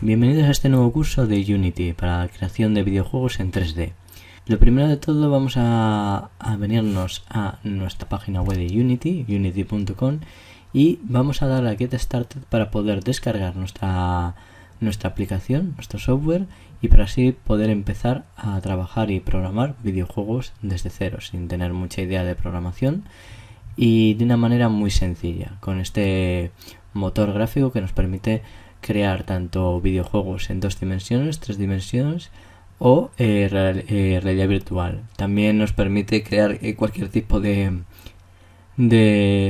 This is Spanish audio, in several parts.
Bienvenidos a este nuevo curso de Unity para la creación de videojuegos en 3D. Lo primero de todo vamos a venirnos a nuestra página web de Unity, unity.com, y vamos a dar a Get Started para poder descargar nuestra aplicación, nuestro software, y para así poder empezar a trabajar y programar videojuegos desde cero, sin tener mucha idea de programación y de una manera muy sencilla, con este motor gráfico que nos permite crear tanto videojuegos en 2 dimensiones, 3 dimensiones o realidad virtual. También nos permite crear cualquier tipo de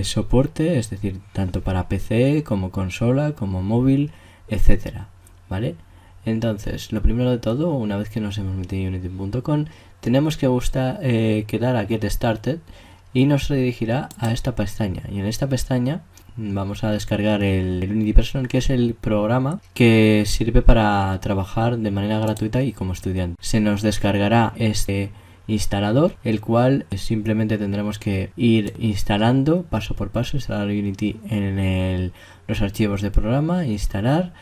soporte, es decir, tanto para PC como consola, como móvil, etcétera, ¿vale? Entonces, lo primero de todo, una vez que nos hemos metido en unity.com, tenemos que dar a Get Started y nos redirigirá a esta pestaña. Y en esta pestaña vamos a descargar el Unity Personal, que es el programa que sirve para trabajar de manera gratuita y como estudiante. Se nos descargará este instalador, el cual simplemente tendremos que ir instalando paso por paso, instalar Unity en los archivos de programa, instalar.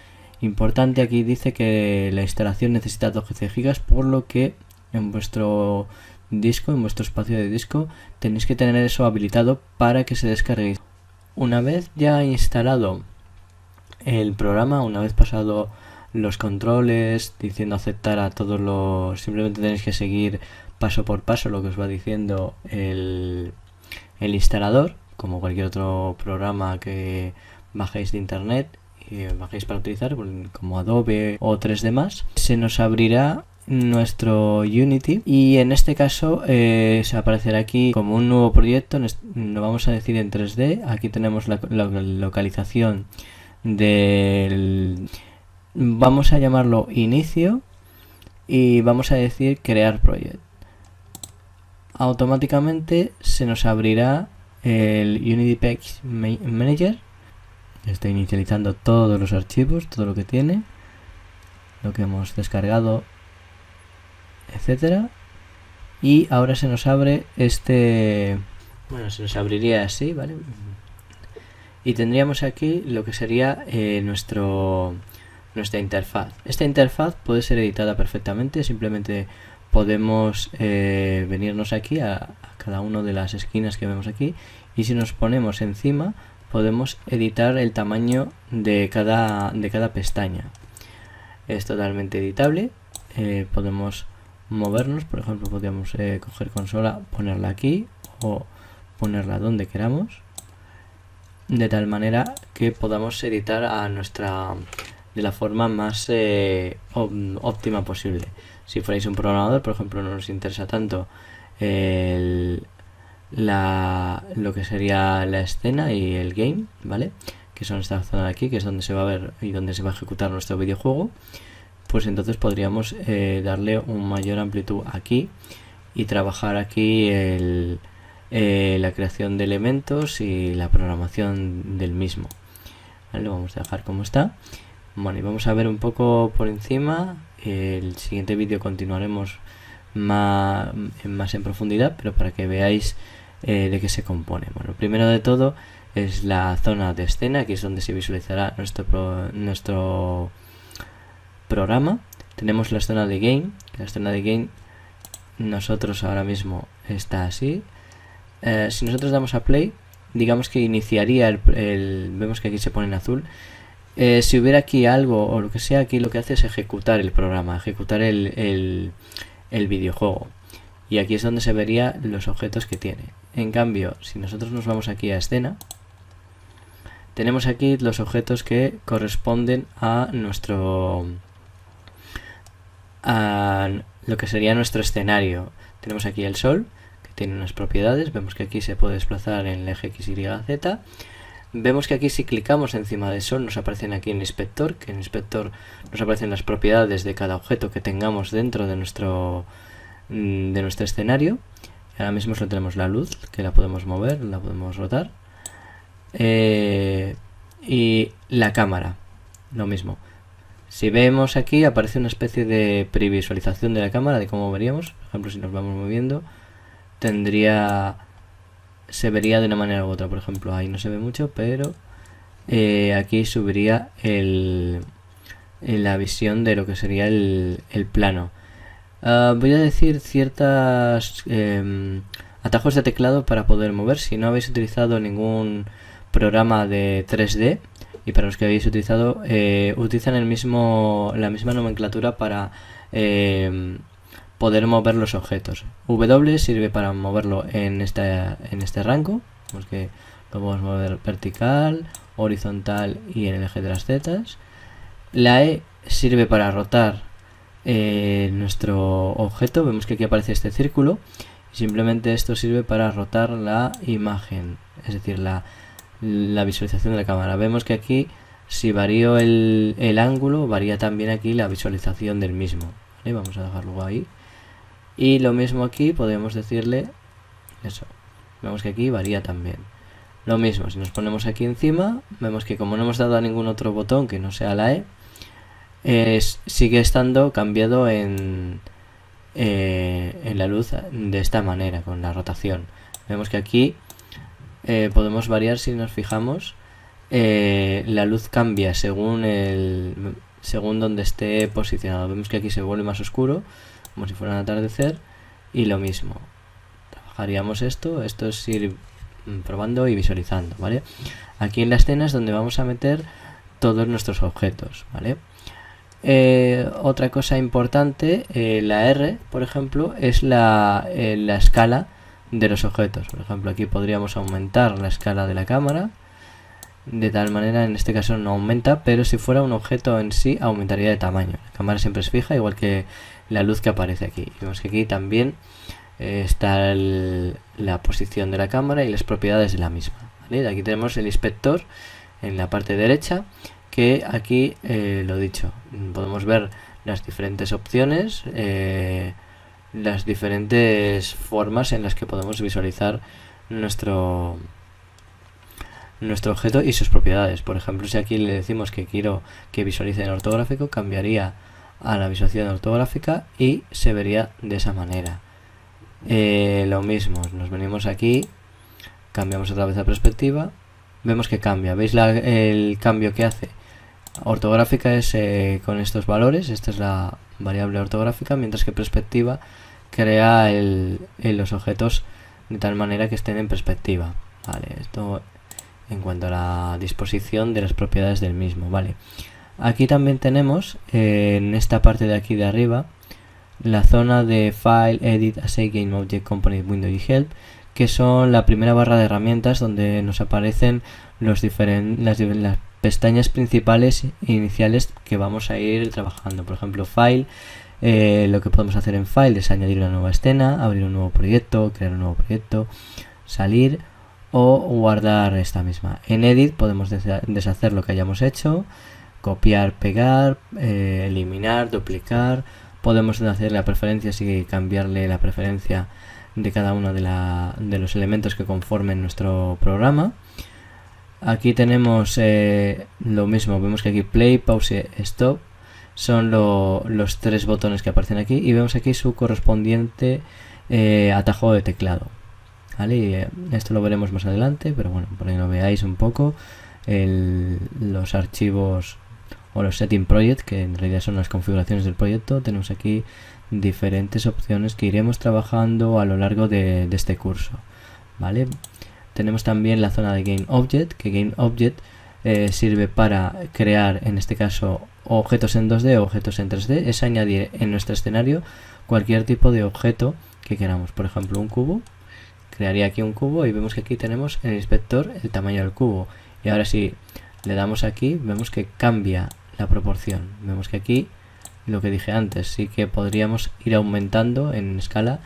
Importante, aquí dice que la instalación necesita 12 GB, por lo que en vuestro disco, en vuestro espacio de disco, tenéis que tener eso habilitado para que se descargue. Una vez ya instalado el programa, una vez pasado los controles, diciendo aceptar a todos los... simplemente tenéis que seguir paso por paso lo que os va diciendo el instalador, como cualquier otro programa que bajéis de internet y bajéis para utilizar, como Adobe o 3D Max. Se nos abrirá nuestro Unity y en este caso se aparecerá aquí como un nuevo proyecto. Lo vamos a decir en 3D. Aquí tenemos la localización del... vamos a llamarlo inicio y vamos a decir crear proyecto. Automáticamente se nos abrirá el Unity Page Manager. Está inicializando todos los archivos, todo lo que tiene, lo que hemos descargado, etcétera. Y ahora se nos abre se nos abriría así, ¿vale? Y tendríamos aquí lo que sería nuestra interfaz. Esta interfaz puede ser editada perfectamente. Simplemente podemos venirnos aquí a cada una de las esquinas que vemos aquí, y si nos ponemos encima podemos editar el tamaño de cada pestaña. Es totalmente editable. Podemos movernos, por ejemplo, podríamos coger consola, ponerla aquí o ponerla donde queramos, de tal manera que podamos editar de la forma más óptima posible. Si fuerais un programador, por ejemplo, no nos interesa tanto lo que sería la escena y el game, ¿vale? Que son esta zona de aquí, que es donde se va a ver y donde se va a ejecutar nuestro videojuego. Pues entonces podríamos darle un mayor amplitud aquí y trabajar aquí la creación de elementos y la programación del mismo. ¿Vale? Lo vamos a dejar como está. Bueno, y vamos a ver un poco por encima. El siguiente vídeo continuaremos más en profundidad, pero para que veáis de qué se compone. Bueno, primero de todo es la zona de escena, aquí es donde se visualizará nuestro programa. Tenemos la zona de game. La zona de game nosotros ahora mismo está así. Si nosotros damos a play, digamos que iniciaría vemos que aquí se pone en azul. Si hubiera aquí algo o lo que sea, aquí lo que hace es ejecutar el programa, ejecutar el videojuego, y aquí es donde se vería los objetos que tiene. En cambio, si nosotros nos vamos aquí a escena, tenemos aquí los objetos que corresponden a lo que sería nuestro escenario. Tenemos aquí el sol, que tiene unas propiedades. Vemos que aquí se puede desplazar en el eje X, Y, Z. Vemos que aquí si clicamos encima del sol nos aparecen aquí en el inspector, que en el inspector nos aparecen las propiedades de cada objeto que tengamos dentro de nuestro escenario. Ahora mismo solo tenemos la luz, que la podemos mover, la podemos rotar. Y la cámara, lo mismo. Si vemos aquí aparece una especie de previsualización de la cámara, de cómo veríamos. Por ejemplo, si nos vamos moviendo, se vería de una manera u otra. Por ejemplo, ahí no se ve mucho, pero aquí subiría la visión de lo que sería el plano. Voy a decir ciertas atajos de teclado para poder mover. Si no habéis utilizado ningún programa de 3D, y para los que habéis utilizado, utilizan la misma nomenclatura para poder mover los objetos. W sirve para moverlo en este rango, vemos que lo podemos mover vertical, horizontal y en el eje de las zetas. La E sirve para rotar nuestro objeto, vemos que aquí aparece este círculo, y simplemente esto sirve para rotar la imagen, es decir, la visualización de la cámara. Vemos que aquí, si varío el ángulo, varía también aquí la visualización del mismo, ¿vale? Vamos a dejarlo ahí. Y lo mismo aquí, podemos decirle eso. Vemos que aquí varía también. Lo mismo, si nos ponemos aquí encima, vemos que como no hemos dado a ningún otro botón que no sea la E, sigue estando cambiado en la luz de esta manera, con la rotación. Vemos que aquí podemos variar, si nos fijamos, la luz cambia según donde esté posicionado. Vemos que aquí se vuelve más oscuro, como si fuera un atardecer, y lo mismo. Trabajaríamos esto es ir probando y visualizando, ¿vale? Aquí en la escena es donde vamos a meter todos nuestros objetos, ¿vale? Otra cosa importante, la R, por ejemplo, es la escala de los objetos. Por ejemplo, aquí podríamos aumentar la escala de la cámara, de tal manera, en este caso no aumenta, pero si fuera un objeto en sí, aumentaría de tamaño. La cámara siempre es fija, igual que la luz que aparece aquí. Vemos que aquí también está la posición de la cámara y las propiedades de la misma, ¿vale? Aquí tenemos el inspector en la parte derecha, que aquí, lo dicho, podemos ver las diferentes opciones, las diferentes formas en las que podemos visualizar nuestro objeto y sus propiedades. Por ejemplo, si aquí le decimos que quiero que visualice en ortográfico, cambiaría a la visualización ortográfica y se vería de esa manera. Lo mismo, nos venimos aquí, cambiamos otra vez la perspectiva, vemos que cambia. ¿Veis el cambio que hace? Ortográfica es con estos valores, esta es la variable ortográfica, mientras que perspectiva crea los objetos de tal manera que estén en perspectiva, ¿vale? Esto en cuanto a la disposición de las propiedades del mismo, ¿vale? Aquí también tenemos, en esta parte de aquí de arriba, la zona de File, Edit, Assay, Game Object, Component, Window y Help, que son la primera barra de herramientas donde nos aparecen las pestañas principales iniciales que vamos a ir trabajando. Por ejemplo, File, lo que podemos hacer en File es añadir una nueva escena, abrir un nuevo proyecto, crear un nuevo proyecto, salir o guardar esta misma. En Edit podemos deshacer lo que hayamos hecho, copiar, pegar, eliminar, duplicar. Podemos hacer la preferencia y cambiarle la preferencia de cada uno de los elementos que conformen nuestro programa. Aquí tenemos lo mismo, vemos que aquí play, pause, stop son los tres botones que aparecen aquí, y vemos aquí su correspondiente atajo de teclado, ¿vale? Y esto lo veremos más adelante, pero bueno, para que lo veáis un poco, los archivos o los setting project, que en realidad son las configuraciones del proyecto. Tenemos aquí diferentes opciones que iremos trabajando a lo largo de este curso, ¿vale? Tenemos también la zona de Game Object, que Game Object sirve para crear, en este caso, objetos en 2D o objetos en 3D. Es añadir en nuestro escenario cualquier tipo de objeto que queramos. Por ejemplo, un cubo. Crearía aquí un cubo y vemos que aquí tenemos en el inspector el tamaño del cubo. Y ahora si le damos aquí, vemos que cambia la proporción. Vemos que aquí, lo que dije antes, sí que podríamos ir aumentando en escala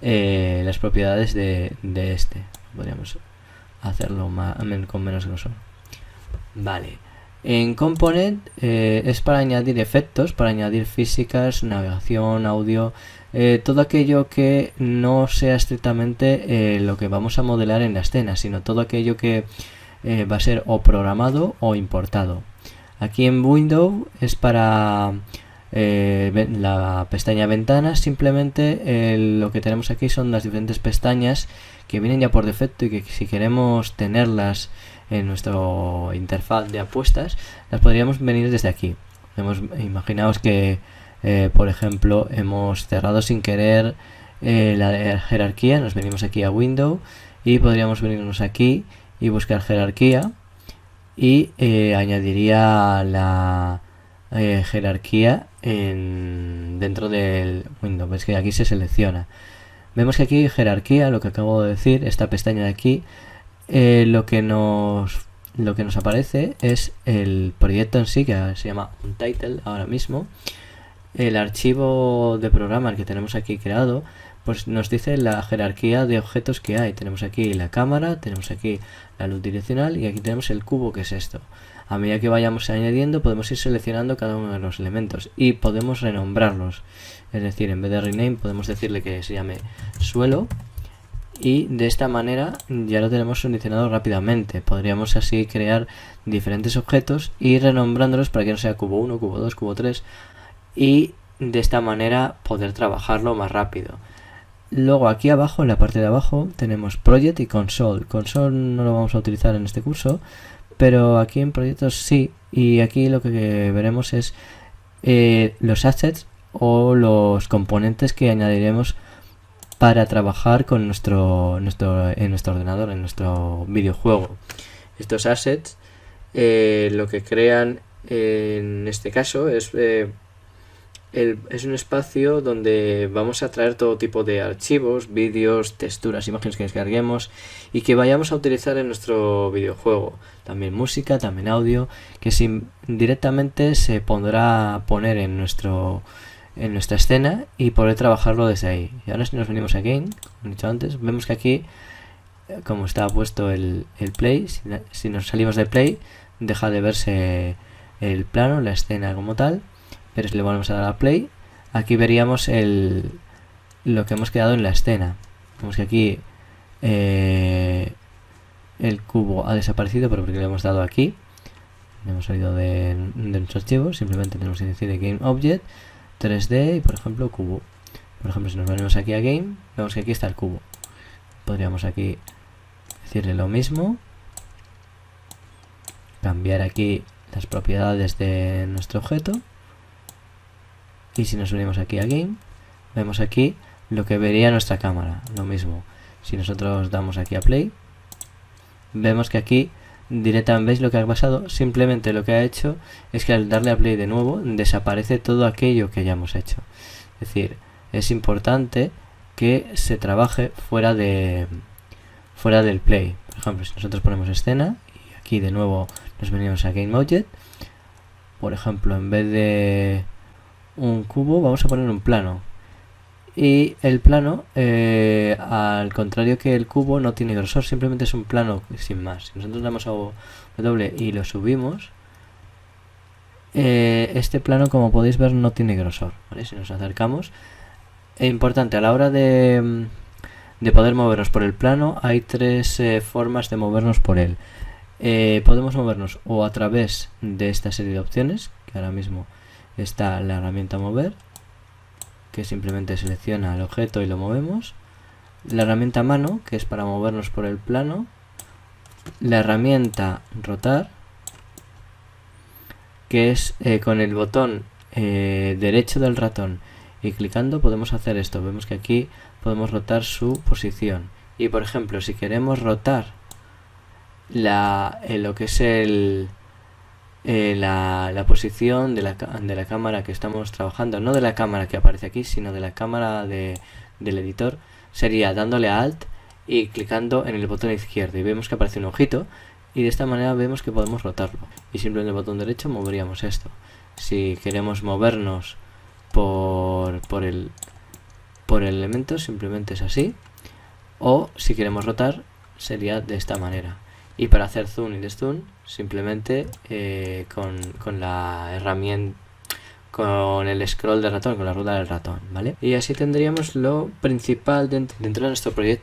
las propiedades de este. Podríamos hacerlo con menos grosor. Vale. En Component es para añadir efectos, para añadir físicas, navegación, audio, todo aquello que no sea estrictamente lo que vamos a modelar en la escena, sino todo aquello que va a ser o programado o importado. Aquí en Windows es para la pestaña ventanas. Simplemente lo que tenemos aquí son las diferentes pestañas que vienen ya por defecto, y que si queremos tenerlas en nuestra interfaz de apuestas, las podríamos venir desde aquí. Imaginaos que, por ejemplo, hemos cerrado sin querer la jerarquía, nos venimos aquí a Window y podríamos venirnos aquí y buscar jerarquía y añadiría la jerarquía dentro del Window. Ves que aquí se selecciona. Vemos que aquí jerarquía, lo que acabo de decir, esta pestaña de aquí, lo que nos aparece es el proyecto en sí, que se llama Untitled ahora mismo. El archivo de programa que tenemos aquí creado, pues nos dice la jerarquía de objetos que hay. Tenemos aquí la cámara, tenemos aquí la luz direccional y aquí tenemos el cubo, que es esto. A medida que vayamos añadiendo podemos ir seleccionando cada uno de los elementos y podemos renombrarlos. Es decir, en vez de rename podemos decirle que se llame suelo y de esta manera ya lo tenemos solucionado rápidamente. Podríamos así crear diferentes objetos y renombrándolos para que no sea cubo 1, cubo 2, cubo 3 y de esta manera poder trabajarlo más rápido. Luego aquí abajo, en la parte de abajo, tenemos Project y Console. Console no lo vamos a utilizar en este curso, pero aquí en proyectos sí, y aquí lo que veremos es los assets o los componentes que añadiremos para trabajar con en nuestro ordenador, en nuestro videojuego. Estos assets lo que crean en este caso es un espacio donde vamos a traer todo tipo de archivos, vídeos, texturas, imágenes que descarguemos y que vayamos a utilizar en nuestro videojuego. También música, también audio, que directamente se podrá poner en nuestra escena y poder trabajarlo desde ahí. Y ahora si nos venimos a Game, como he dicho antes, vemos que aquí, como está puesto el Play, si nos salimos de Play, deja de verse el plano, la escena como tal. Pero si le volvemos a dar a play, aquí veríamos lo que hemos quedado en la escena. Vemos que aquí el cubo ha desaparecido, pero porque le hemos dado aquí. Hemos salido de nuestro archivo, simplemente tenemos que decir Game Object, 3D y por ejemplo cubo. Por ejemplo, si nos venimos aquí a Game, vemos que aquí está el cubo. Podríamos aquí decirle lo mismo. Cambiar aquí las propiedades de nuestro objeto. Y si nos unimos aquí a Game, vemos aquí lo que vería nuestra cámara, lo mismo. Si nosotros damos aquí a Play, vemos que aquí directamente, ¿veis lo que ha pasado? Simplemente lo que ha hecho es que al darle a Play de nuevo, desaparece todo aquello que hayamos hecho. Es decir, es importante que se trabaje fuera del Play. Por ejemplo, si nosotros ponemos escena, y aquí de nuevo nos venimos a Game Object, por ejemplo, en vez de un cubo vamos a poner un plano y el plano al contrario que el cubo no tiene grosor, simplemente es un plano sin más. Si nosotros damos a W y lo subimos, este plano, como podéis ver, no tiene grosor, ¿vale? Si nos acercamos, es importante a la hora de poder movernos por el plano, hay tres formas de movernos por él. Podemos movernos o a través de esta serie de opciones, que ahora mismo está la herramienta mover, que simplemente selecciona el objeto y lo movemos. La herramienta mano, que es para movernos por el plano. La herramienta rotar, que es con el botón derecho del ratón y clicando podemos hacer esto. Vemos que aquí podemos rotar su posición. Y por ejemplo, si queremos rotar lo que es la posición de la cámara que estamos trabajando, no de la cámara que aparece aquí, sino de la cámara del editor, sería dándole a Alt y clicando en el botón izquierdo y vemos que aparece un ojito y de esta manera vemos que podemos rotarlo y simplemente el botón derecho moveríamos esto. Si queremos movernos por el elemento, simplemente es así, o si queremos rotar sería de esta manera. Y para hacer zoom y destun, simplemente con la herramienta, con el scroll del ratón, con la rueda del ratón, ¿vale? Y así tendríamos lo principal dentro de nuestro proyecto.